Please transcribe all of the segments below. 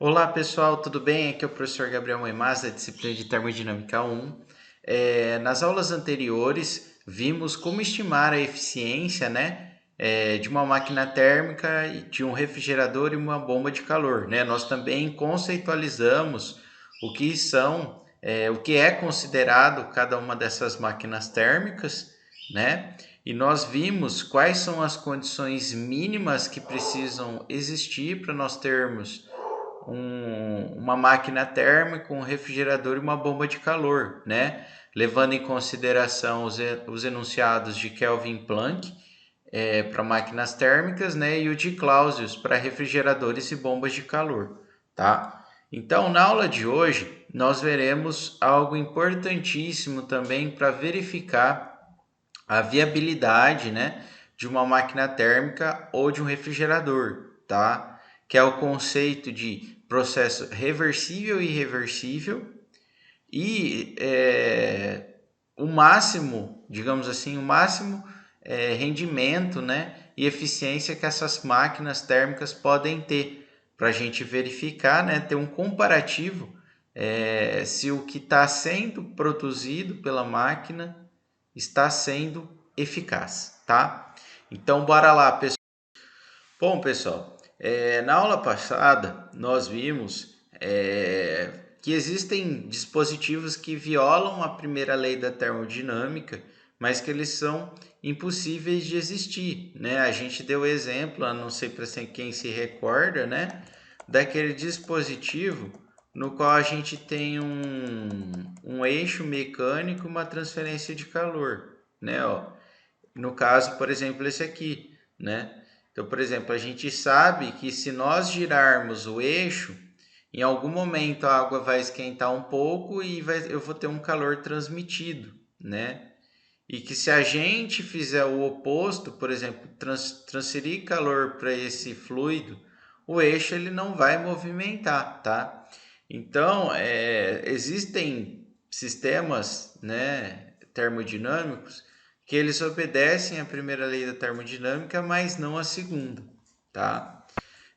Olá pessoal, tudo bem? Aqui é o professor Gabriel Moimaz, da disciplina de Termodinâmica 1. Nas aulas anteriores, vimos como estimar a eficiência, de uma máquina térmica, de um refrigerador e uma bomba de calor, né? Nós também conceitualizamos o que é considerado cada uma dessas máquinas térmicas, né? E nós vimos quais são as condições mínimas que precisam existir para nós termos uma máquina térmica, um refrigerador e uma bomba de calor, né? Levando em consideração os enunciados de Kelvin Planck para máquinas térmicas, né? E o de Clausius para refrigeradores e bombas de calor, tá? Então, na aula de hoje, nós veremos algo importantíssimo também para verificar a viabilidade, né, de uma máquina térmica ou de um refrigerador, tá? Que é o conceito de processo reversível e irreversível e o máximo, digamos assim, rendimento, né, e eficiência que essas máquinas térmicas podem ter para a gente verificar, né, ter um comparativo se o que está sendo produzido pela máquina está sendo eficaz, tá? Então, bora lá, pessoal. Bom, pessoal, na aula passada nós vimos que existem dispositivos que violam a primeira lei da termodinâmica, mas que eles são impossíveis de existir, né? A gente deu exemplo, não sei para quem se recorda, né, daquele dispositivo no qual a gente tem um eixo mecânico, uma transferência de calor, né? Ó, no caso, por exemplo, esse aqui, né? Então, por exemplo, a gente sabe que se nós girarmos o eixo, em algum momento a água vai esquentar um pouco e eu vou ter um calor transmitido, né? E que se a gente fizer o oposto, por exemplo, transferir calor para esse fluido, o eixo ele não vai movimentar, tá? Então, existem sistemas, né, termodinâmicos que eles obedecem à primeira lei da termodinâmica, mas não à segunda, tá?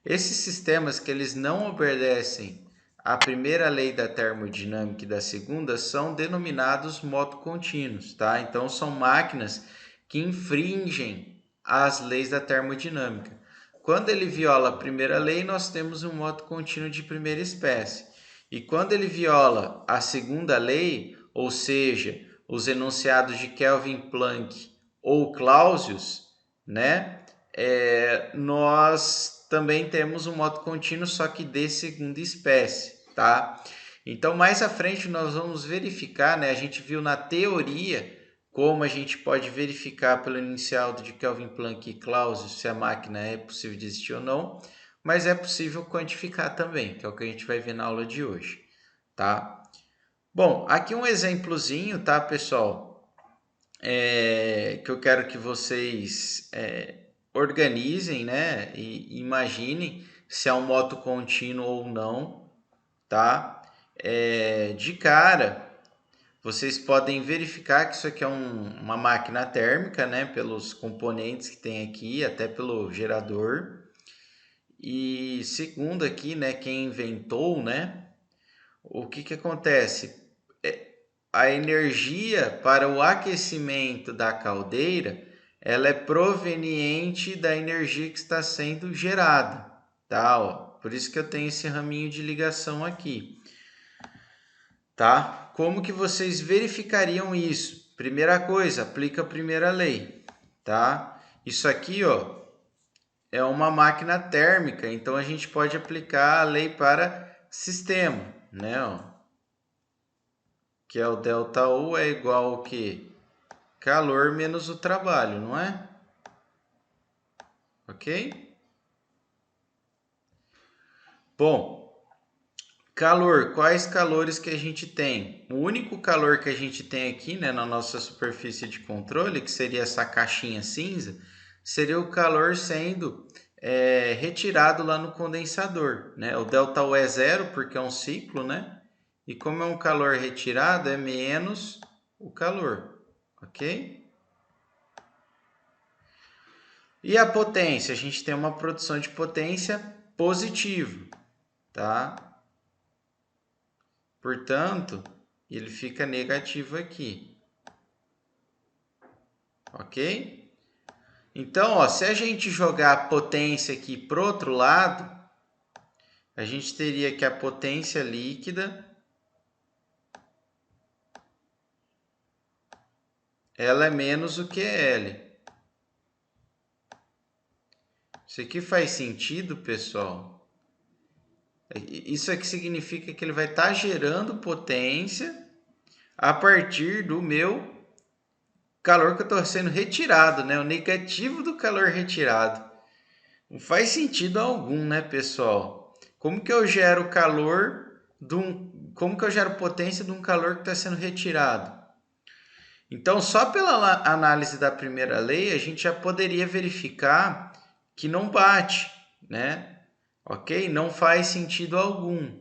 Esses sistemas que eles não obedecem à primeira lei da termodinâmica e da segunda são denominados motocontínuos, tá? Então são máquinas que infringem as leis da termodinâmica. Quando ele viola a primeira lei, nós temos um moto contínuo de primeira espécie. E quando ele viola a segunda lei, ou seja, os enunciados de Kelvin Planck ou Clausius, né? Nós também temos um moto contínuo, só que de segunda espécie, tá? Então, mais à frente nós vamos verificar, né? A gente viu na teoria como a gente pode verificar pelo enunciado de Kelvin Planck e Clausius se a máquina é possível de existir ou não, mas é possível quantificar também, que é o que a gente vai ver na aula de hoje, tá? Bom, aqui um exemplozinho, tá, pessoal? Que eu quero que vocês organizem, né, e imaginem se é um moto contínuo ou não, tá? De cara, vocês podem verificar que isso aqui é uma máquina térmica, né, pelos componentes que tem aqui, até pelo gerador. E segundo aqui, né, quem inventou, né, o que acontece? A energia para o aquecimento da caldeira, ela é proveniente da energia que está sendo gerada, tá? Ó, por isso que eu tenho esse raminho de ligação aqui, tá? Como que vocês verificariam isso? Primeira coisa, aplica a primeira lei, tá? Isso aqui, ó, é uma máquina térmica, então a gente pode aplicar a lei para sistema, né? Ó, que é o ΔU é igual ao que? Calor menos o trabalho, não é? Ok? Bom, calor. Quais calores que a gente tem? O único calor que a gente tem aqui, né, na nossa superfície de controle, que seria essa caixinha cinza, seria o calor sendo retirado lá no condensador, né? O ΔU é zero porque é um ciclo, né? E como é um calor retirado, é menos o calor, ok? E a potência? A gente tem uma produção de potência positiva, tá? Portanto, ele fica negativo aqui. Ok? Então, ó, se a gente jogar a potência aqui para o outro lado, a gente teria que a potência líquida ela é menos do que L. Isso aqui faz sentido, pessoal? Isso aqui significa que ele vai estar gerando potência a partir do meu calor que eu estou sendo retirado, né? O negativo do calor retirado. Não faz sentido algum, né, pessoal? Como que eu gero calor como que eu gero potência de um calor que está sendo retirado? Então, só pela análise da primeira lei, a gente já poderia verificar que não bate, né? Ok? Não faz sentido algum,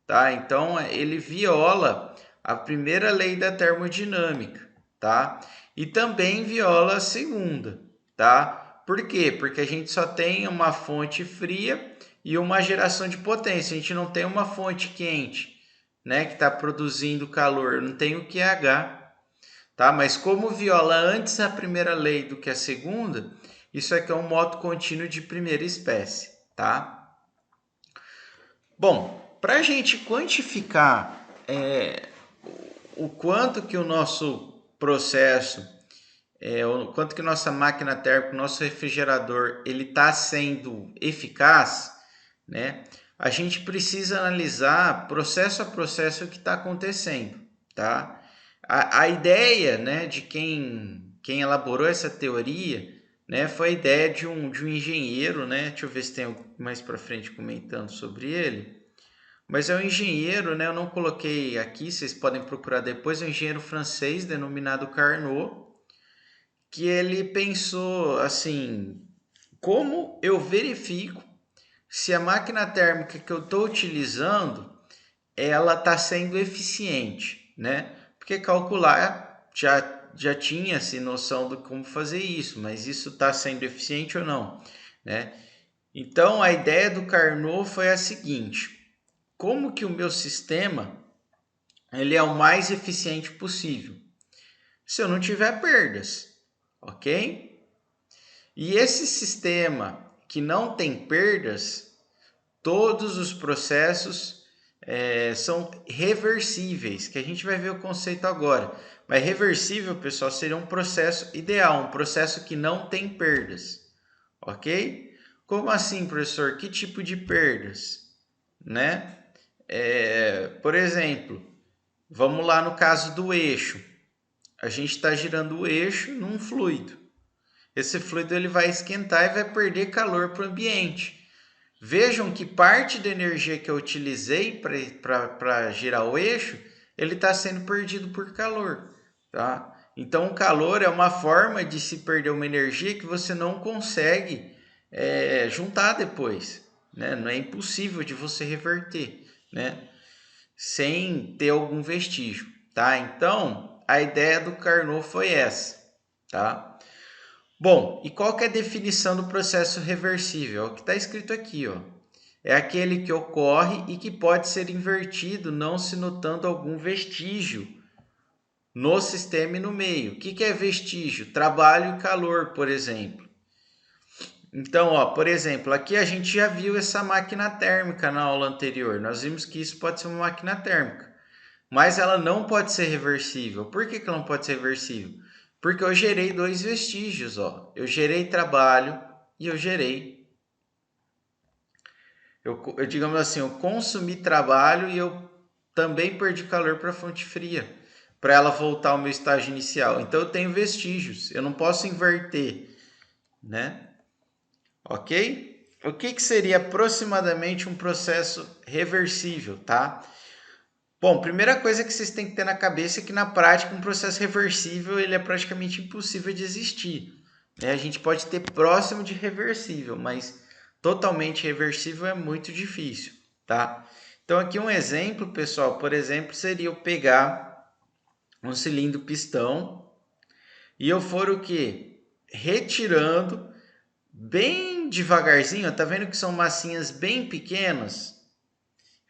tá? Então, ele viola a primeira lei da termodinâmica, tá? E também viola a segunda, tá? Por quê? Porque a gente só tem uma fonte fria e uma geração de potência. A gente não tem uma fonte quente, né? Que está produzindo calor. Não tem o QH, tá? Mas como viola antes a primeira lei do que a segunda, isso aqui é um moto contínuo de primeira espécie, tá? Bom, para a gente quantificar o quanto que o nosso processo, o quanto que nossa máquina térmica, o nosso refrigerador, ele está sendo eficaz, né? A gente precisa analisar processo a processo o que está acontecendo, tá? A ideia, né, de quem elaborou essa teoria, né, foi a ideia de um engenheiro, né? Deixa eu ver se tem mais para frente comentando sobre ele. Mas é um engenheiro, né? Eu não coloquei aqui, vocês podem procurar depois, é um engenheiro francês denominado Carnot, que ele pensou assim, como eu verifico se a máquina térmica que eu estou utilizando, ela está sendo eficiente, né? Porque calcular já tinha-se noção de como fazer isso, mas isso está sendo eficiente ou não, né? Então, a ideia do Carnot foi a seguinte: como que o meu sistema ele é o mais eficiente possível? Se eu não tiver perdas, ok? E esse sistema que não tem perdas, todos os processos são reversíveis, que a gente vai ver o conceito agora. Mas reversível, pessoal, seria um processo ideal, um processo que não tem perdas, ok? Como assim, professor? Que tipo de perdas, né? Por exemplo, vamos lá no caso do eixo. A gente está girando o eixo num fluido. Esse fluido ele vai esquentar e vai perder calor para o ambiente. Vejam que parte da energia que eu utilizei para girar o eixo, ele está sendo perdido por calor, tá? Então, o calor é uma forma de se perder uma energia que você não consegue juntar depois, né? Não é impossível de você reverter, né? Sem ter algum vestígio, tá? Então, a ideia do Carnot foi essa, tá? Bom, e qual que é a definição do processo reversível? É o que está escrito aqui, ó. É aquele que ocorre e que pode ser invertido, não se notando algum vestígio no sistema e no meio. O que é vestígio? Trabalho e calor, por exemplo. Então, ó, por exemplo, aqui a gente já viu essa máquina térmica na aula anterior. Nós vimos que isso pode ser uma máquina térmica, mas ela não pode ser reversível. Por que ela não pode ser reversível? Porque eu gerei dois vestígios, ó. Eu gerei trabalho e eu gerei. Digamos assim, eu consumi trabalho e eu também perdi calor para a fonte fria, para ela voltar ao meu estágio inicial. Então eu tenho vestígios, eu não posso inverter, né? Ok? O que seria aproximadamente um processo reversível, tá? Bom, primeira coisa que vocês têm que ter na cabeça é que na prática um processo reversível ele é praticamente impossível de existir, né? A gente pode ter próximo de reversível, mas totalmente reversível é muito difícil, tá? Então aqui um exemplo, pessoal, por exemplo, seria eu pegar um cilindro pistão e eu for o quê? Retirando bem devagarzinho, tá vendo que são massinhas bem pequenas?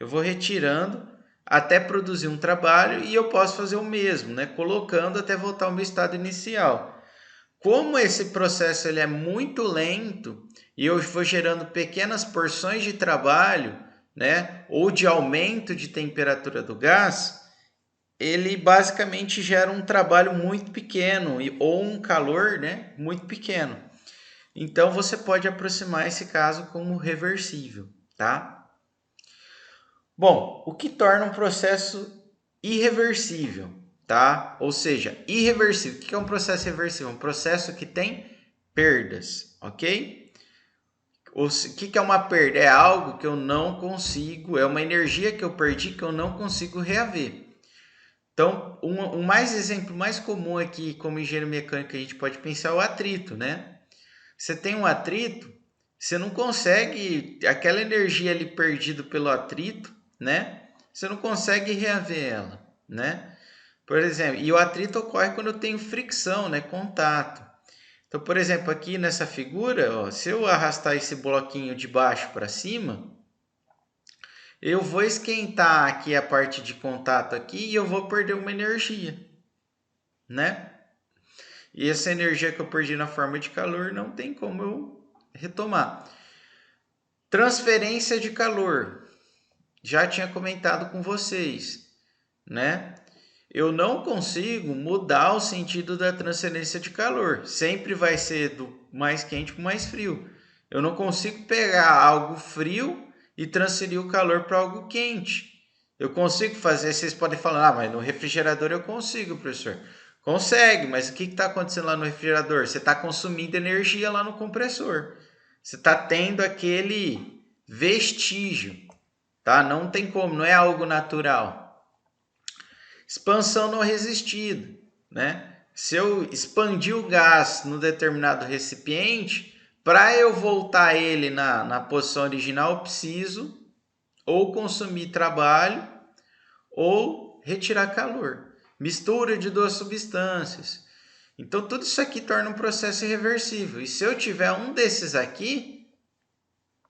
Eu vou retirando até produzir um trabalho e eu posso fazer o mesmo, né? Colocando até voltar ao meu estado inicial. Como esse processo ele é muito lento e eu vou gerando pequenas porções de trabalho, né? Ou de aumento de temperatura do gás, ele basicamente gera um trabalho muito pequeno ou um calor, né, muito pequeno. Então você pode aproximar esse caso como reversível, tá? Bom, o que torna um processo irreversível, tá? Ou seja, irreversível. O que é um processo reversível? Um processo que tem perdas, ok? O que é uma perda? É algo que eu não consigo, é uma energia que eu perdi que eu não consigo reaver. Então, exemplo mais comum aqui, como engenheiro mecânico, a gente pode pensar o atrito, né? Você tem um atrito, você não consegue, aquela energia ali perdida pelo atrito, né? Você não consegue reaver ela, né? Por exemplo, e o atrito ocorre quando eu tenho fricção, né? Contato. Então, por exemplo, aqui nessa figura, ó, se eu arrastar esse bloquinho de baixo para cima, eu vou esquentar aqui a parte de contato aqui e eu vou perder uma energia, né? E essa energia que eu perdi na forma de calor não tem como eu retomar. Transferência de calor. Já tinha comentado com vocês, né? Eu não consigo mudar o sentido da transferência de calor. Sempre vai ser do mais quente para o mais frio. Eu não consigo pegar algo frio e transferir o calor para algo quente. Eu consigo fazer, vocês podem falar, mas no refrigerador eu consigo, professor. Consegue, mas o que está acontecendo lá no refrigerador? Você está consumindo energia lá no compressor. Você está tendo aquele vestígio, tá? Não tem como, não é algo natural. Expansão não resistida, né? Se eu expandir o gás no determinado recipiente, para eu voltar ele na posição original, eu preciso ou consumir trabalho ou retirar calor. Mistura de duas substâncias. Então, tudo isso aqui torna um processo irreversível. E se eu tiver um desses aqui,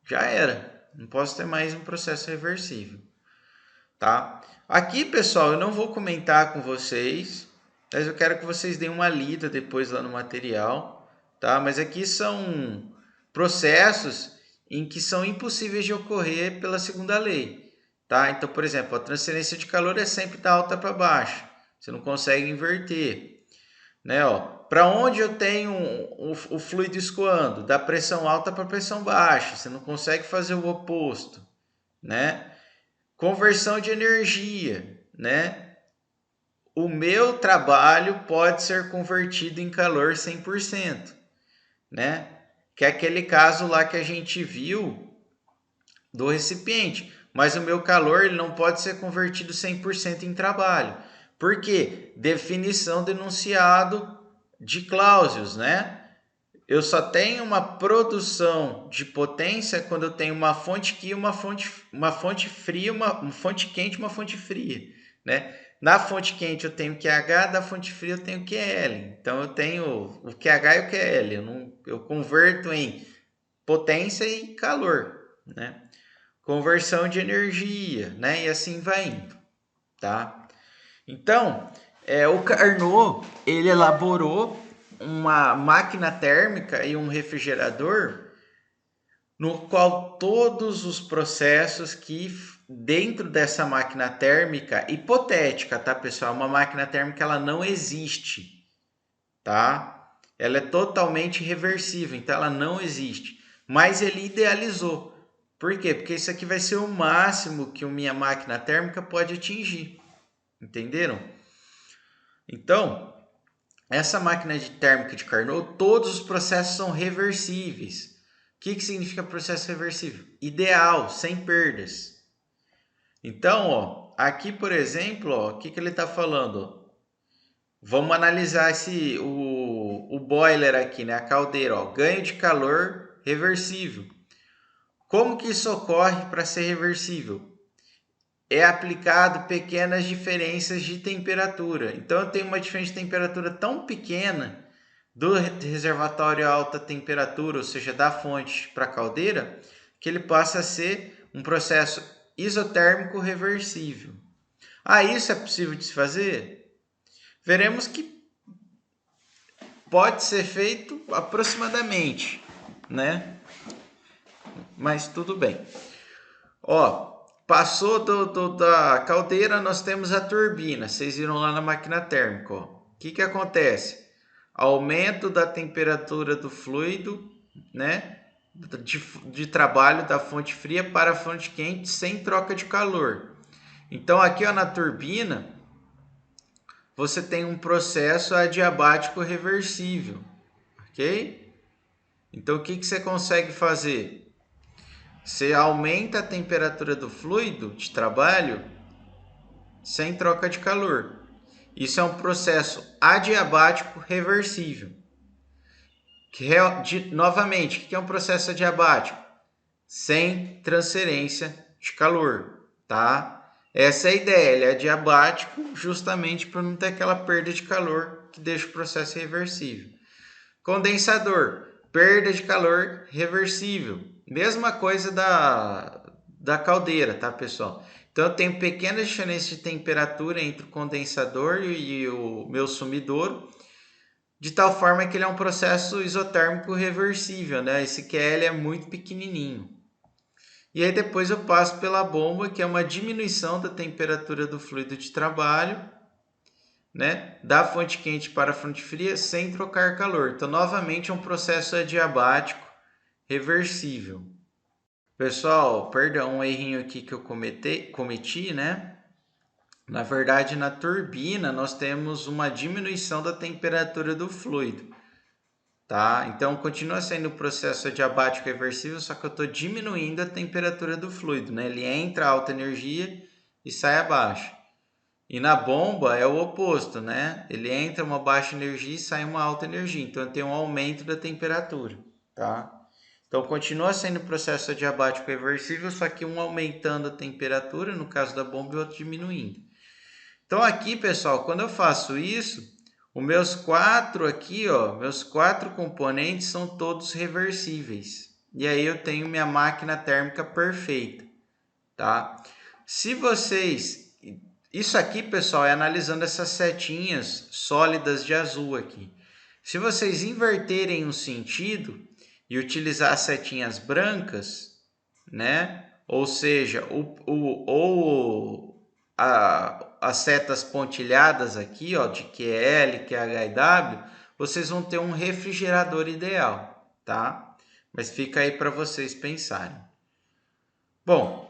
já era. Não posso ter mais um processo reversível, tá? Aqui, pessoal, eu não vou comentar com vocês, mas eu quero que vocês deem uma lida depois lá no material, tá? Mas aqui são processos em que são impossíveis de ocorrer pela segunda lei, tá? Então, por exemplo, a transferência de calor é sempre da alta para baixa. Você não consegue inverter, né? Para onde eu tenho o fluido escoando? Da pressão alta para pressão baixa. Você não consegue fazer o oposto, né? Conversão de energia, né? O meu trabalho pode ser convertido em calor 100%, né? Que é aquele caso lá que a gente viu do recipiente. Mas o meu calor ele não pode ser convertido 100% em trabalho. Por quê? Definição do enunciado de Clausius, né? Eu só tenho uma produção de potência quando eu tenho uma fonte quente, uma fonte fria, uma fonte quente, uma fonte fria, né? Na fonte quente eu tenho QH, da fonte fria eu tenho QL. Então eu tenho o QH e o QL. Eu converto em potência e calor, né? Conversão de energia, né? E assim vai indo, tá? Então, o Carnot, ele elaborou uma máquina térmica e um refrigerador no qual todos os processos que dentro dessa máquina térmica, hipotética, tá, pessoal? Uma máquina térmica, ela não existe, tá? Ela é totalmente reversível, então ela não existe. Mas ele idealizou. Por quê? Porque isso aqui vai ser o máximo que a minha máquina térmica pode atingir. Entenderam? Então, essa máquina térmica de Carnot, todos os processos são reversíveis. O que significa processo reversível? Ideal, sem perdas. Então, aqui, por exemplo, o que ele está falando? Vamos analisar o boiler aqui, né? A caldeira. Ganho de calor reversível. Como que isso ocorre para ser reversível? É aplicado pequenas diferenças de temperatura. Então, eu tenho uma diferença de temperatura tão pequena do reservatório a alta temperatura, ou seja, da fonte para a caldeira, que ele passa a ser um processo isotérmico reversível. Ah, isso é possível de se fazer? Veremos que pode ser feito aproximadamente, né? Mas tudo bem. Ó, passou da caldeira, nós temos a turbina. Vocês viram lá na máquina térmica, ó. O que acontece? Aumento da temperatura do fluido, né? De trabalho da fonte fria para a fonte quente sem troca de calor. Então aqui, ó, na turbina, você tem um processo adiabático reversível, ok? Então o que você consegue fazer? Você aumenta a temperatura do fluido de trabalho sem troca de calor. Isso é um processo adiabático reversível. Novamente, o que é um processo adiabático? Sem transferência de calor, tá? Essa é a ideia, ele é adiabático justamente para não ter aquela perda de calor que deixa o processo reversível. Condensador, perda de calor reversível. Mesma coisa da caldeira, tá, pessoal? Então, eu tenho pequenas diferenças de temperatura entre o condensador e o meu sumidouro, de tal forma que ele é um processo isotérmico reversível, né? Esse QL é muito pequenininho. E aí depois eu passo pela bomba, que é uma diminuição da temperatura do fluido de trabalho, né, da fonte quente para a fonte fria sem trocar calor. Então, novamente, é um processo adiabático reversível. Pessoal, perdão, um errinho aqui que eu cometi, né? Na verdade, na turbina, nós temos uma diminuição da temperatura do fluido, tá? Então, continua sendo o processo adiabático reversível, só que eu estou diminuindo a temperatura do fluido, né? Ele entra a alta energia e sai a baixa. E na bomba é o oposto, né? Ele entra uma baixa energia e sai uma alta energia. Então, tem um aumento da temperatura, tá? Então, continua sendo processo adiabático reversível, só que um aumentando a temperatura, no caso da bomba, e o outro diminuindo. Então, aqui, pessoal, quando eu faço isso, os meus quatro aqui, ó, meus quatro componentes são todos reversíveis. E aí eu tenho minha máquina térmica perfeita, tá? Se vocês... Isso aqui, pessoal, é analisando essas setinhas sólidas de azul aqui. Se vocês inverterem o sentido e utilizar as setinhas brancas, né? Ou seja, as setas pontilhadas aqui, ó, de QL, QH e W, vocês vão ter um refrigerador ideal, tá? Mas fica aí para vocês pensarem. Bom,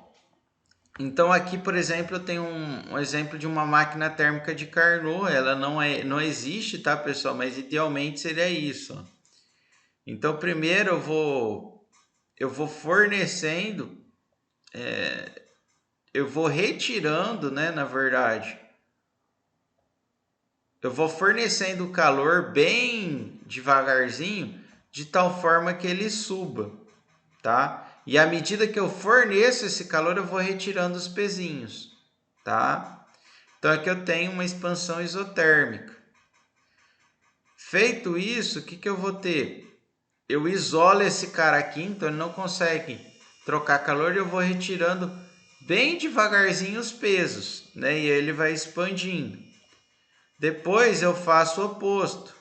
então aqui, por exemplo, eu tenho um exemplo de uma máquina térmica de Carnot. Ela não existe, tá, pessoal? Mas idealmente seria isso. Ó. Então, primeiro eu vou fornecendo, eu vou retirando, né, na verdade. Eu vou fornecendo o calor bem devagarzinho, de tal forma que ele suba, tá? E à medida que eu forneço esse calor, eu vou retirando os pezinhos, tá? Então aqui eu tenho uma expansão isotérmica. Feito isso, o que eu vou ter? Eu isolo esse cara aqui, então ele não consegue trocar calor e eu vou retirando bem devagarzinho os pesos, né? E ele vai expandindo. Depois eu faço o oposto.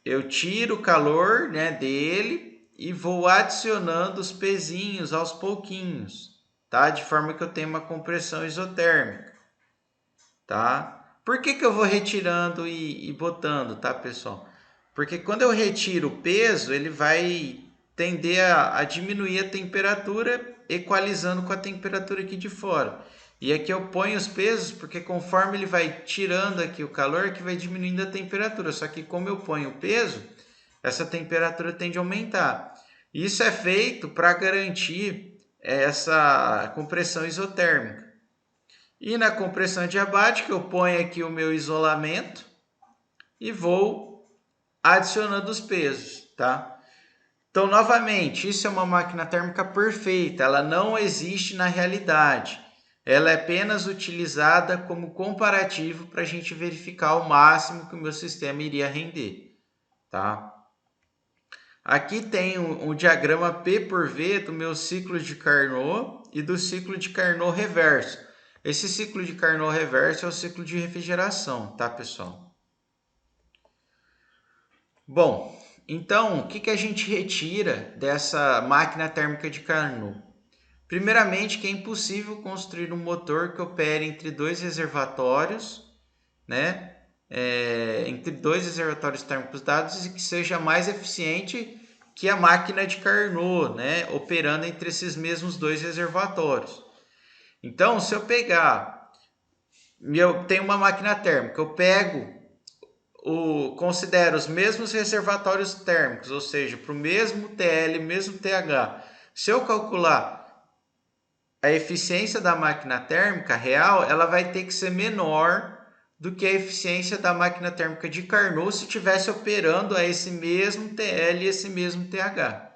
Eu tiro o calor, né, dele e vou adicionando os pezinhos aos pouquinhos, tá? De forma que eu tenho uma compressão isotérmica, tá? Por que eu vou retirando e botando, tá, pessoal? Porque quando eu retiro o peso, ele vai tender a diminuir a temperatura, equalizando com a temperatura aqui de fora. E aqui eu ponho os pesos, porque conforme ele vai tirando aqui o calor, que vai diminuindo a temperatura. Só que como eu ponho o peso, essa temperatura tende a aumentar. Isso é feito para garantir essa compressão isotérmica. E na compressão adiabática, eu ponho aqui o meu isolamento e vou adicionando os pesos, tá? Então, novamente, isso é uma máquina térmica perfeita, ela não existe na realidade. Ela é apenas utilizada como comparativo para a gente verificar o máximo que o meu sistema iria render, tá? Aqui tem um diagrama P por V do meu ciclo de Carnot e do ciclo de Carnot reverso. Esse ciclo de Carnot reverso é o ciclo de refrigeração, tá, pessoal? Bom, então, o que a gente retira dessa máquina térmica de Carnot? Primeiramente, que é impossível construir um motor que opere entre dois reservatórios, né? Entre dois reservatórios térmicos dados e que seja mais eficiente que a máquina de Carnot, né? Operando entre esses mesmos dois reservatórios. Então, se eu pegar, eu tenho uma máquina térmica, eu considero os mesmos reservatórios térmicos, ou seja, para o mesmo TL, mesmo TH. Se eu calcular a eficiência da máquina térmica real, ela vai ter que ser menor do que a eficiência da máquina térmica de Carnot se estivesse operando a esse mesmo TL e esse mesmo TH,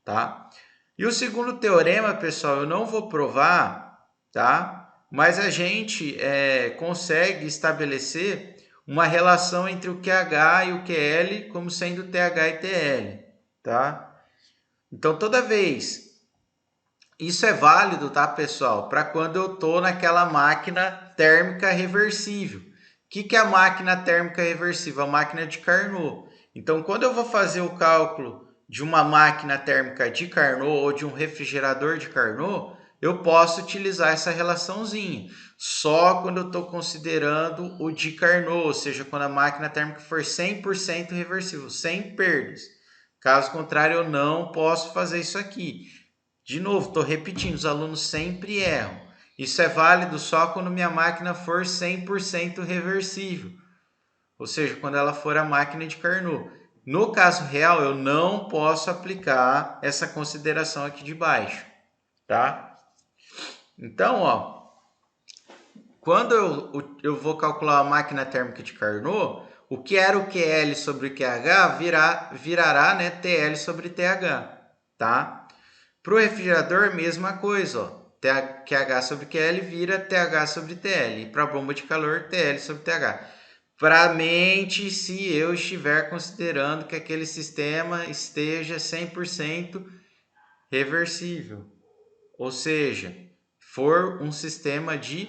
tá? E o segundo teorema, pessoal, eu não vou provar, tá? Mas a gente consegue estabelecer uma relação entre o QH e o QL como sendo TH e TL, tá? Então, toda vez isso é válido, tá, pessoal? Para quando eu estou naquela máquina térmica reversível. O que é a máquina térmica reversível? A máquina de Carnot. Então, quando eu vou fazer o cálculo de uma máquina térmica de Carnot ou de um refrigerador de Carnot, eu posso utilizar essa relaçãozinha. Só quando eu estou considerando o de Carnot, ou seja, quando a máquina térmica for 100% reversível, sem perdas. Caso contrário, eu não posso fazer isso aqui. De novo, estou repetindo, os alunos sempre erram. Isso é válido só quando minha máquina for 100% reversível, ou seja, quando ela for a máquina de Carnot. No caso real, eu não posso aplicar essa consideração aqui de baixo, tá? Então, ó, quando eu vou calcular a máquina térmica de Carnot, o que era o QL sobre o QH virará, né, TL sobre TH, tá? Para o refrigerador, mesma coisa, ó. QH sobre QL vira TH sobre TL. E para a bomba de calor, TL sobre TH. Para mente, se eu estiver considerando que aquele sistema esteja 100% reversível. Ou seja, for um sistema de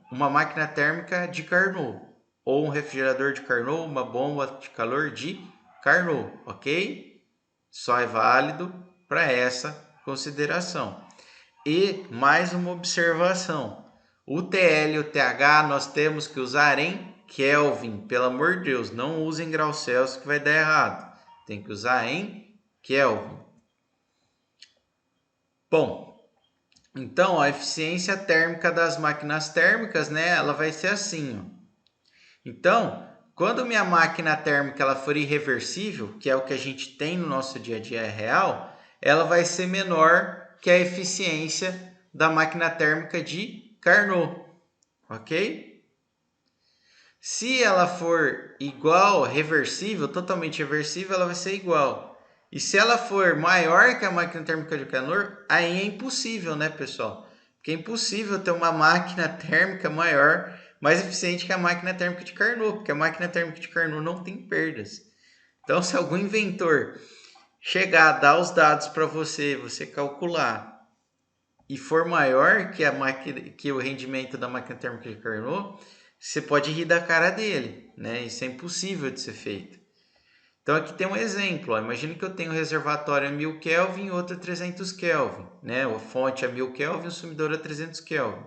uma máquina térmica de Carnot. Ou um refrigerador de Carnot, uma bomba de calor de Carnot, ok? Só é válido para essa consideração. E mais uma observação: o TL e o TH nós temos que usar em Kelvin, pelo amor de Deus, não use em graus Celsius que vai dar errado. Tem que usar em Kelvin. Bom, então a eficiência térmica das máquinas térmicas, né, ela vai ser assim, ó. Então, quando minha máquina térmica ela for irreversível, que é o que a gente tem no nosso dia a dia real, ela vai ser menor que a eficiência da máquina térmica de Carnot, ok? Se ela for igual, reversível, totalmente reversível, ela vai ser igual. E se ela for maior que a máquina térmica de Carnot, aí é impossível, né, pessoal? Porque é impossível ter uma máquina térmica maior, mais eficiente que a máquina térmica de Carnot, porque a máquina térmica de Carnot não tem perdas. Então, se algum inventor chegar a dar os dados para você, você calcular, e for maior que a máquina, que o rendimento da máquina térmica de Carnot, você pode rir da cara dele, né? Isso é impossível de ser feito. Então aqui tem um exemplo, ó. Imagina que eu tenho um reservatório a 1000 Kelvin e outro a 300 Kelvin, né? A fonte a 1000 Kelvin e o sumidor a 300 Kelvin.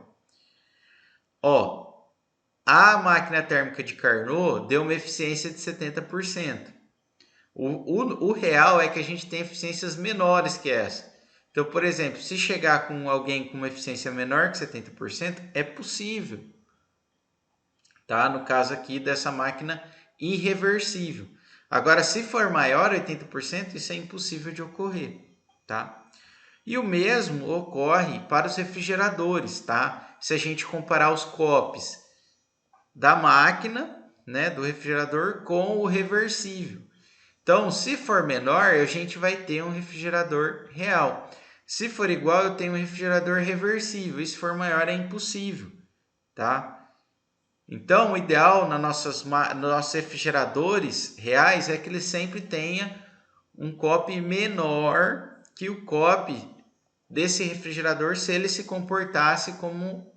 Ó, a máquina térmica de Carnot deu uma eficiência de 70%. O real é que a gente tem eficiências menores que essa. Então, por exemplo, se chegar com alguém com uma eficiência menor que 70%, é possível. Tá? No caso aqui dessa máquina irreversível. Agora, se for maior 80%, isso é impossível de ocorrer. Tá? E o mesmo ocorre para os refrigeradores. Tá? Se a gente comparar os COPs da máquina, né, do refrigerador com o reversível. Então, se for menor, a gente vai ter um refrigerador real. Se for igual, eu tenho um refrigerador reversível. E se for maior, é impossível, tá? Então, o ideal nos nossos refrigeradores reais é que ele sempre tenha um COP menor que o COP desse refrigerador se ele se comportasse como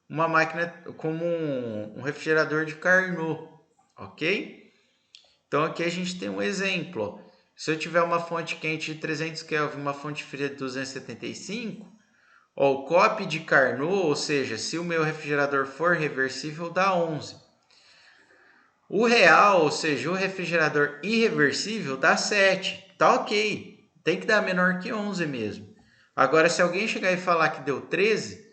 uma máquina, como um refrigerador de Carnot, ok? Então aqui a gente tem um exemplo. Ó. Se eu tiver uma fonte quente de 300 Kelvin e uma fonte fria de 275, ó, o COP de Carnot, ou seja, se o meu refrigerador for reversível, dá 11. O real, ou seja, o refrigerador irreversível, dá 7. Tá ok. Tem que dar menor que 11 mesmo. Agora, se alguém chegar e falar que deu 13,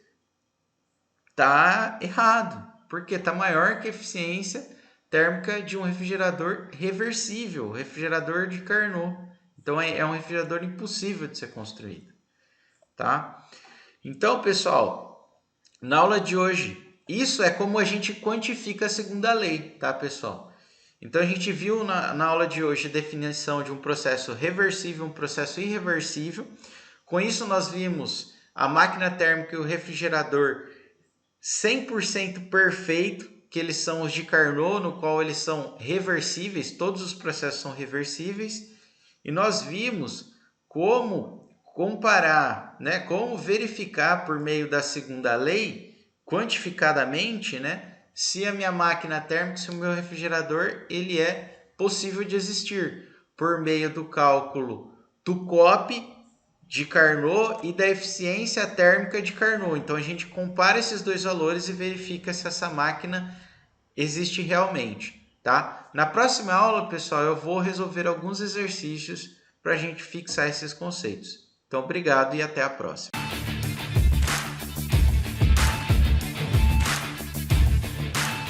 tá errado. Porque tá maior que a eficiência térmica de um refrigerador reversível, refrigerador de Carnot. Então, é um refrigerador impossível de ser construído. Tá? Então, pessoal, na aula de hoje, isso é como a gente quantifica a segunda lei, tá, pessoal? Então, a gente viu na aula de hoje a definição de um processo reversível e um processo irreversível. Com isso, nós vimos a máquina térmica e o refrigerador 100% perfeito, que eles são os de Carnot, no qual eles são reversíveis, todos os processos são reversíveis. E nós vimos como comparar, né, como verificar por meio da segunda lei, quantificadamente, né, se a minha máquina térmica, se o meu refrigerador, ele é possível de existir, por meio do cálculo do COP de Carnot e da eficiência térmica de Carnot. Então a gente compara esses dois valores e verifica se essa máquina existe realmente, tá? Na próxima aula, pessoal, eu vou resolver alguns exercícios para a gente fixar esses conceitos. Então, obrigado e até a próxima.